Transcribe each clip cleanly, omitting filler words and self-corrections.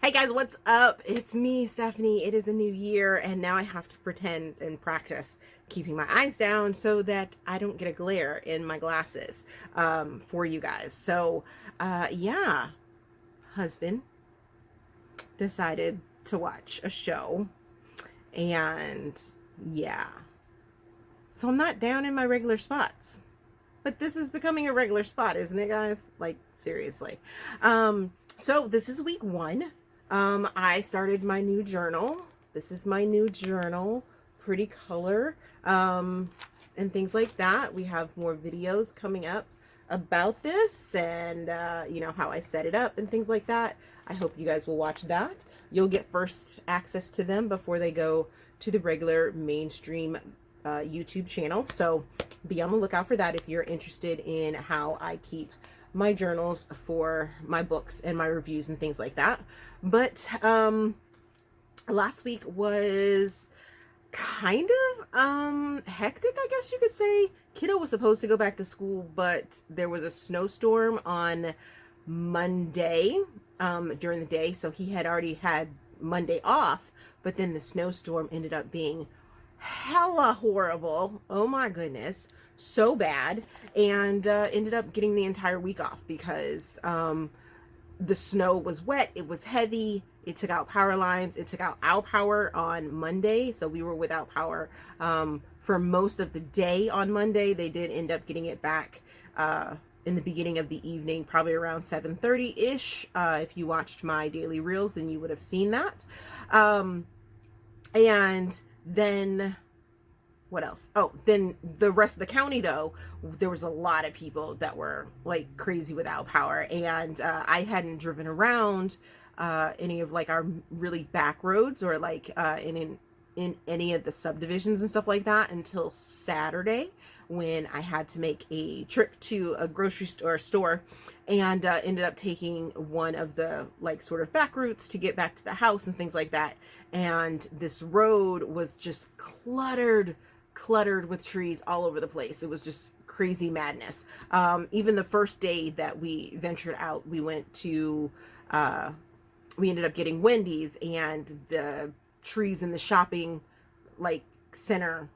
Hey guys, what's up? It's me, Stephanie. It is a new year, and now I have to pretend and practice keeping my eyes down so that I don't get a glare in my glasses for you guys. So, yeah, husband decided to watch a show, and yeah, so I'm not down in my regular spots. But this is becoming a regular spot, isn't it, guys? Like, seriously. So this is week 1. I started my new journal. This is my new journal. Pretty color. And things like that. We have more videos coming up about this and, you know, how I set it up and things like that. I hope you guys will watch that. You'll get first access to them before they go to the regular mainstream YouTube channel. So be on the lookout for that if you're interested in how I keep my journals for my books and my reviews and things like that. But last week was kind of hectic, I guess you could say. Kiddo was supposed to go back to school, but there was a snowstorm on Monday during the day, so he had already had Monday off, but then the snowstorm ended up being hella horrible. Oh my goodness, so bad. And ended up getting the entire week off because the snow was wet, it was heavy, it took out power lines, it took out our power on Monday, so we were without power for most of the day on Monday. They did end up getting it back in the beginning of the evening, probably around 7:30-ish. If you watched my daily reels, then you would have seen that. And then what else? Oh, then the rest of the county, though, there was a lot of people that were like crazy without power, and I hadn't driven around any of like our really back roads or like in any of the subdivisions and stuff like that until Saturday, when I had to make a trip to a grocery store and ended up taking one of the like sort of back routes to get back to the house and things like that. And this road was just cluttered with trees all over the place. It was just crazy madness. Even the first day that we ventured out, we went to we ended up getting Wendy's, and the trees in the shopping like center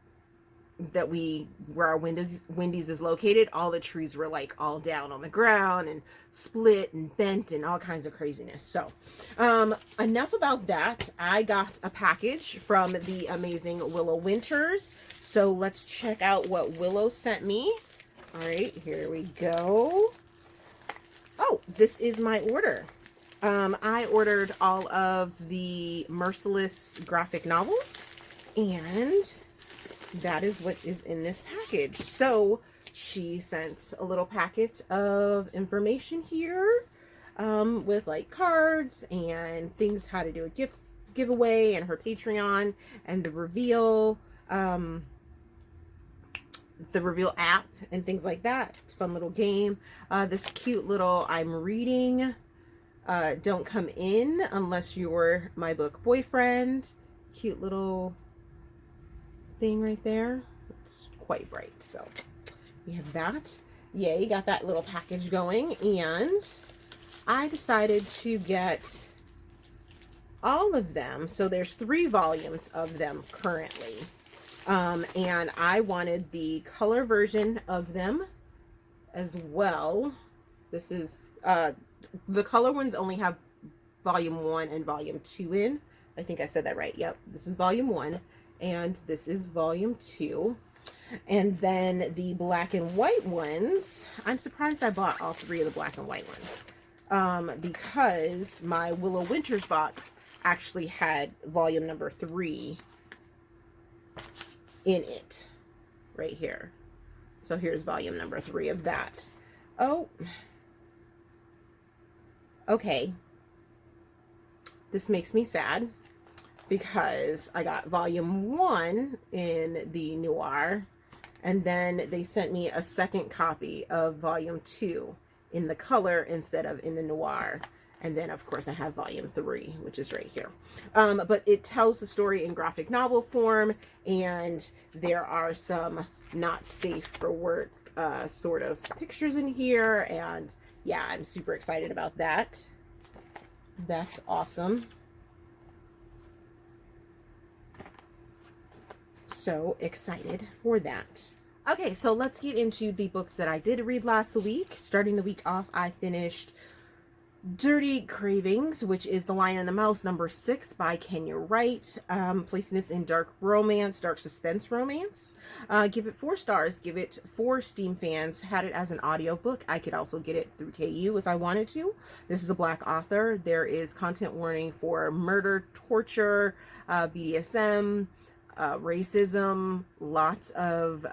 that where our Wendy's is located, all the trees were like all down on the ground and split and bent and all kinds of craziness. So enough about that. I got a package from the amazing Willow Winters, so let's check out what Willow sent me. All right, here we go. Oh, this is my order. I ordered all of the Merciless graphic novels, and that is what is in this package. So she sent a little packet of information here with like cards and things, how to do a giveaway and her Patreon and the reveal app and things like that. It's a fun little game. This cute little I'm reading don't come in unless you're my book boyfriend. Cute little thing right there. It's quite bright, so we have that. Yay, got that little package going. And I decided to get all of them. So there's 3 volumes of them currently, and I wanted the color version of them as well. This is the color ones only have volume 1 and volume 2 in. I think I said that right. Yep, this is volume 1 and this is volume 2. And then the black and white ones, I'm surprised I bought all 3 of the black and white ones, because my Willow Winters box actually had volume number 3 in it right here. So here's volume number 3 of that. Oh, okay. This makes me sad, because I got volume 1 in the noir, and then they sent me a second copy of volume 2 in the color instead of in the noir. And then of course I have volume 3, which is right here. But it tells the story in graphic novel form, and there are some not safe for work sort of pictures in here, and yeah, I'm super excited about that. That's awesome. So excited for that. Okay, so let's get into the books that I did read last week. Starting the week off, I finished Dirty Cravings, which is The Lion and the Mouse, number 6 by Kenya Wright. Placing this in dark romance, dark suspense romance. Give it 4 stars. Give it 4 Steam fans. Had it as an audiobook. I could also get it through KU if I wanted to. This is a Black author. There is content warning for murder, torture, BDSM, racism, lots of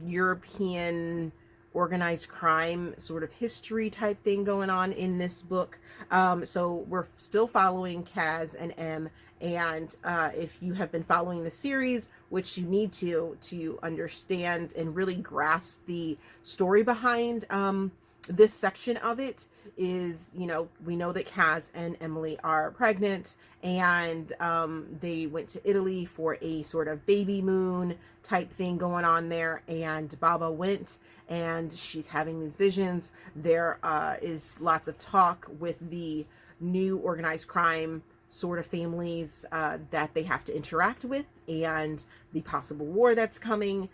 European organized crime sort of history type thing going on in this book. So we're still following Kaz and M, and if you have been following the series, which you need to understand and really grasp the story behind this section of it, is, you know, we know that Kaz and Emily are pregnant, and they went to Italy for a sort of baby moon type thing going on there, and Baba went, and she's having these visions. There is lots of talk with the new organized crime sort of families that they have to interact with, and the possible war that's coming.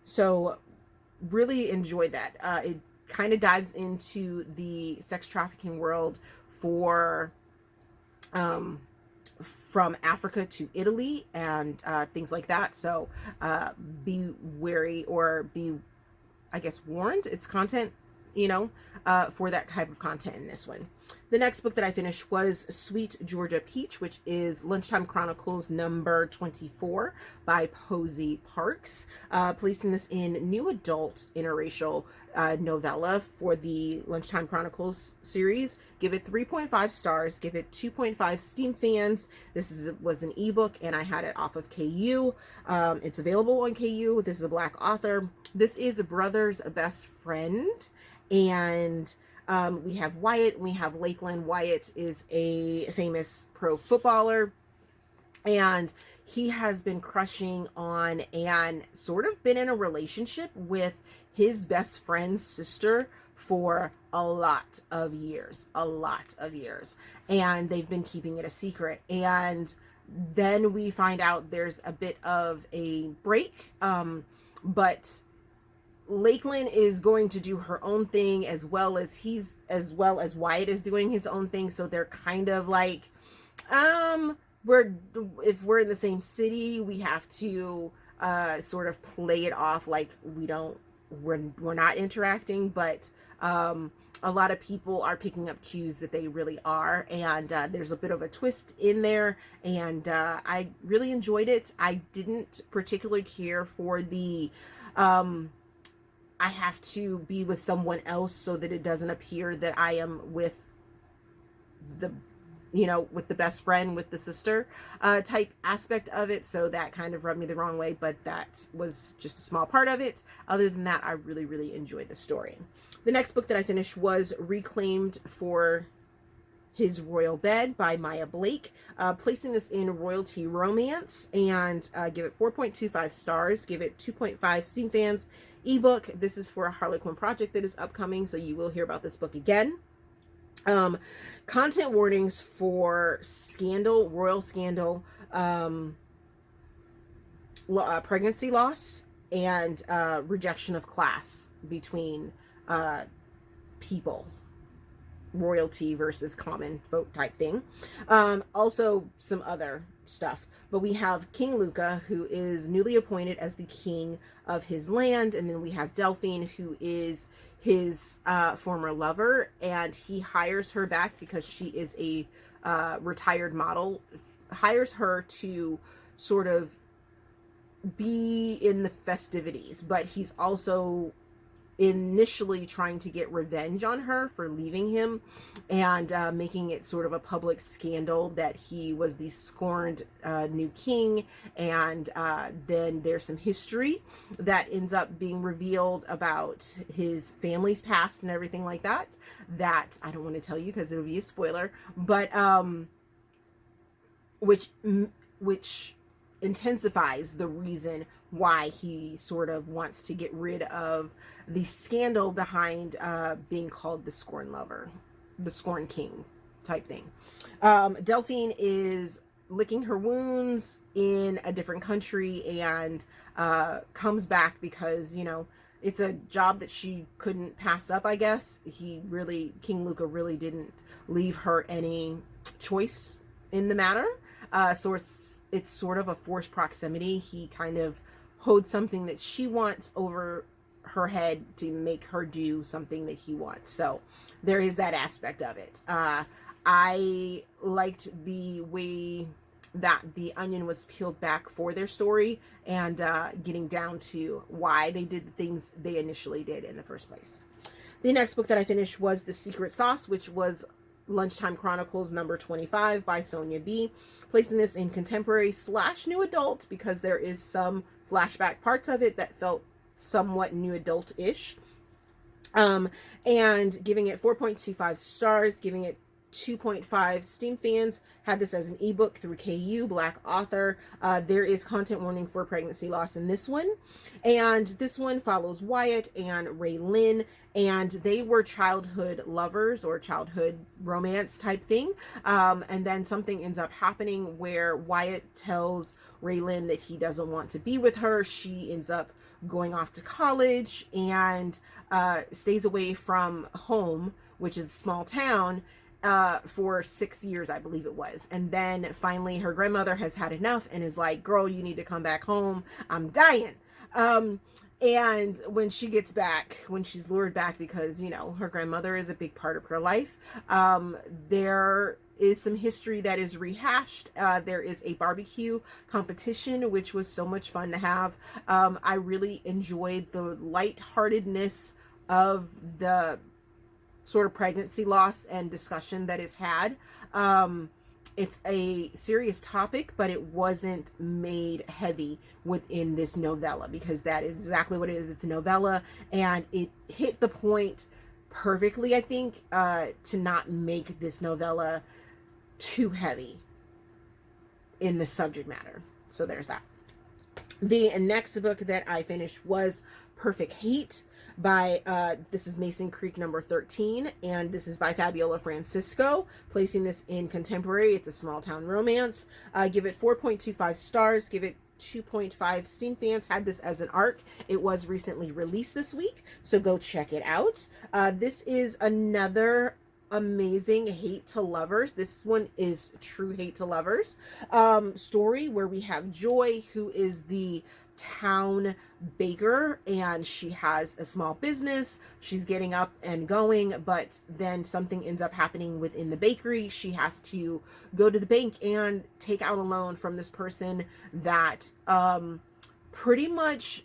So really enjoyed that. It kind of dives into the sex trafficking world for from Africa to Italy and things like that. So be wary, or be, I guess, warned. It's content, you know, for that type of content in this one. The next book that I finished was Sweet Georgia Peach, which is Lunchtime Chronicles number 24 by Posey Parks. Placing this in new adult interracial novella for the Lunchtime Chronicles series. Give it 3.5 stars. Give it 2.5 Steam fans. This was an ebook, and I had it off of KU. It's available on KU. This is a Black author. This is a brother's best friend, and we have Wyatt, we have Lakeland. Wyatt is a famous pro footballer, and he has been crushing on and sort of been in a relationship with his best friend's sister for a lot of years, and they've been keeping it a secret. And then we find out there's a bit of a break, but Lakeland is going to do her own thing, as well as Wyatt is doing his own thing. So they're kind of like, if we're in the same city, we have to sort of play it off like we're not interacting, but a lot of people are picking up cues that they really are, and there's a bit of a twist in there, and I really enjoyed it. I didn't particularly care for the I have to be with someone else so that it doesn't appear that I am with the, with the best friend, with the sister type aspect of it. So that kind of rubbed me the wrong way, but that was just a small part of it. Other than that, I really, really enjoyed the story. The next book that I finished was Reclaimed for His Royal Bed by Maya Blake. Placing this in royalty romance, and give it 4.25 stars. Give it 2.5 Steam fans. Ebook. This is for a Harlequin project that is upcoming, so you will hear about this book again. Content warnings for scandal, royal scandal, pregnancy loss, and rejection of class between people. Royalty versus common folk type thing. Also some other stuff, but we have King Luca, who is newly appointed as the king of his land, and then we have Delphine, who is his former lover, and he hires her back because she is a retired model, hires her to sort of be in the festivities, but he's also initially trying to get revenge on her for leaving him, and making it sort of a public scandal that he was the scorned new king. And then there's some history that ends up being revealed about his family's past and everything like that I don't want to tell you because it'll be a spoiler, but which intensifies the reason why he sort of wants to get rid of the scandal behind being called the scorn lover, the scorn king type thing. Delphine is licking her wounds in a different country and comes back because, you know, it's a job that she couldn't pass up, I guess. King Luca really didn't leave her any choice in the matter. So it's sort of a forced proximity. He kind of holds something that she wants over her head to make her do something that he wants. So there is that aspect of it. I liked the way that the onion was peeled back for their story and getting down to why they did the things they initially did in the first place. The next book that I finished was The Secret Sauce, which was Lunchtime Chronicles number 25 by Sonja B. Placing this in contemporary / new adult because there is some flashback parts of it that felt somewhat new adult-ish. And giving it 4.25 stars, giving it 2.5 Steam fans. Had this as an ebook through KU, Black author. There is content warning for pregnancy loss in this one. And this one follows Wyatt and Ray Lynn, and they were childhood lovers or childhood romance type thing. And then something ends up happening where Wyatt tells Ray Lynn that he doesn't want to be with her. She ends up going off to college and stays away from home, which is a small town, for 6 years, I believe it was. And then finally her grandmother has had enough and is like, girl, you need to come back home. I'm dying. And when she gets back, when she's lured back, because, you know, her grandmother is a big part of her life, there is some history that is rehashed. There is a barbecue competition, which was so much fun to have. I really enjoyed the lightheartedness of the sort of pregnancy loss and discussion that is had. It's a serious topic, but it wasn't made heavy within this novella, because that is exactly what it is. It's a novella, and it hit the point perfectly, I think, to not make this novella too heavy in the subject matter. So there's that. The next book that I finished was Perfect Hate by, this is Mason Creek number 13, and this is by Fabiola Francisco, placing this in contemporary. It's a small town romance. Give it 4.25 stars, give it 2.5 Steam fans. Had this as an ARC. It was recently released this week, so go check it out. This is another amazing hate to lovers. This one is true hate to lovers story, where we have Joy, who is the town baker, and she has a small business. She's getting up and going, but then something ends up happening within the bakery. She has to go to the bank and take out a loan from this person that pretty much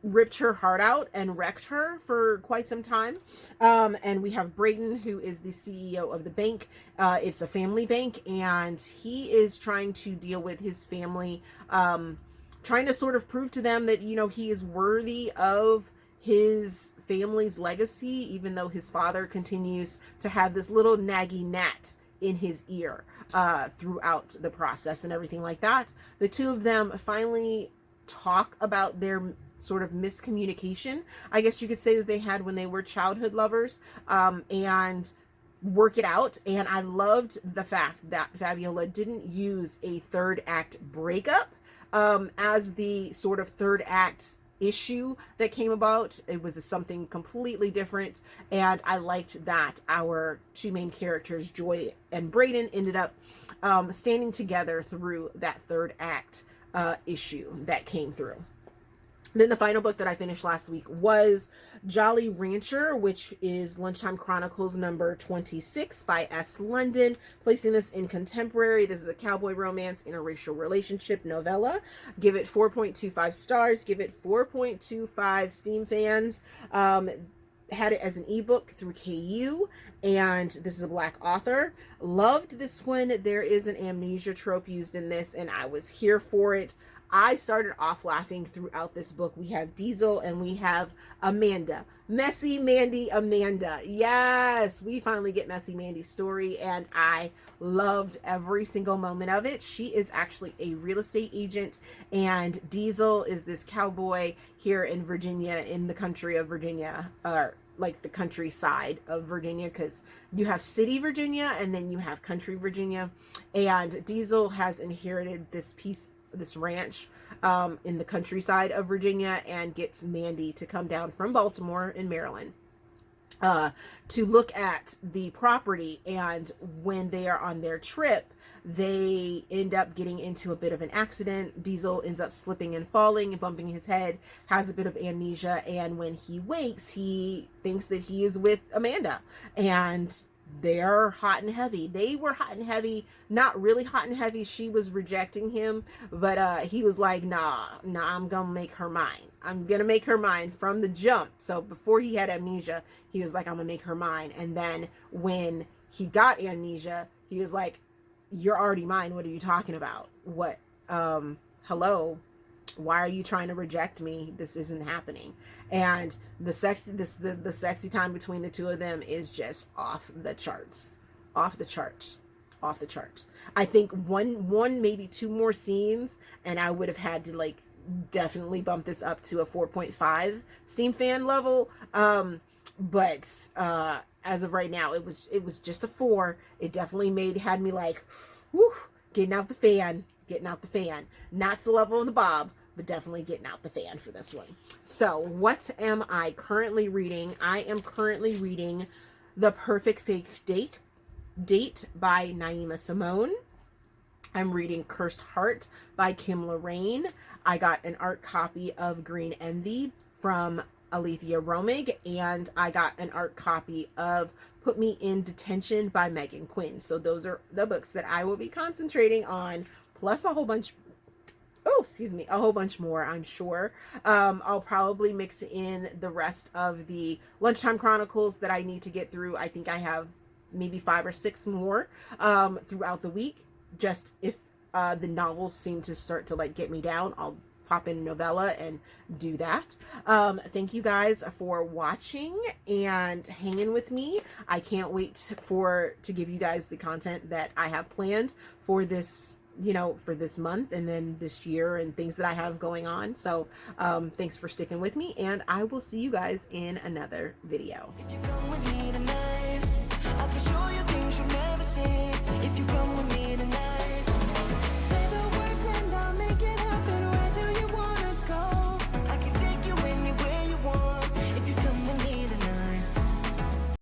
ripped her heart out and wrecked her for quite some time. And we have Braden, who is the CEO of the bank. It's a family bank, and he is trying to deal with his family, trying to sort of prove to them that, you know, he is worthy of his family's legacy, even though his father continues to have this little naggy gnat in his ear throughout the process and everything like that. The two of them finally talk about their sort of miscommunication, I guess you could say, that they had when they were childhood lovers, and work it out. And I loved the fact that Fabiola didn't use a third act breakup as the sort of third act issue that came about. It was something completely different, and I liked that our two main characters, Joy and Braden, ended up standing together through that third act issue that came through. Then the final book that I finished last week was Jolly Rancher, which is Lunchtime Chronicles number 26 by S. London, placing this in contemporary. This is a cowboy romance interracial relationship novella. Give it 4.25 stars. Give it 4.25 Steam fans. Had it as an ebook through KU, and this is a Black author. Loved this one. There is an amnesia trope used in this, and I was here for it. I started off laughing throughout this book. We have Diesel and we have Amanda. Messy Mandy Amanda. Yes, we finally get Messy Mandy's story, and I loved every single moment of it. She is actually a real estate agent, and Diesel is this cowboy here in Virginia, in the country of Virginia, like the countryside of Virginia, because you have city Virginia and then you have country Virginia. And Diesel has inherited this ranch in the countryside of Virginia, and gets Mandy to come down from Baltimore in Maryland to look at the property. And when they are on their trip, they end up getting into a bit of an accident. Diesel ends up slipping and falling and bumping his head, has a bit of amnesia, and when he wakes, he thinks that he is with Amanda, and they're hot and heavy. They were hot and heavy, not really hot and heavy. She was rejecting him, but he was like, nah, I'm gonna make her mine. I'm gonna make her mine from the jump. So before he had amnesia, he was like, I'm gonna make her mine. And then when he got amnesia, he was like, you're already mine. What are you talking about? What? Hello? Why are you trying to reject me? This isn't happening. And the sexy time between the two of them is just off the charts. Off the charts. Off the charts. I think one maybe two more scenes, and I would have had to like definitely bump this up to a 4.5 Steam fan level. But as of right now, it was just a 4. It definitely had me like, whew, getting out the fan. Not to the level of the Bob, but definitely getting out the fan for this one. So what am I currently reading? I am currently reading The Perfect Fake Date by Naima Simone. I'm reading Cursed Heart by Lorraine. I got an art copy of Green Envy from Aleatha Romig, and I got an art copy of Put Me in Detention by Meghan Quinn. So those are the books that I will be concentrating on, plus a whole bunch more, I'm sure. I'll probably mix in the rest of the Lunchtime Chronicles that I need to get through. I think I have maybe 5 or 6 more throughout the week. Just if the novels seem to start to like get me down, I'll pop in a novella and do that. Thank you guys for watching and hanging with me. I can't wait to give you guys the content that I have planned for this, for this month and then this year, and things that I have going on. So thanks for sticking with me, and I will see you guys in another video.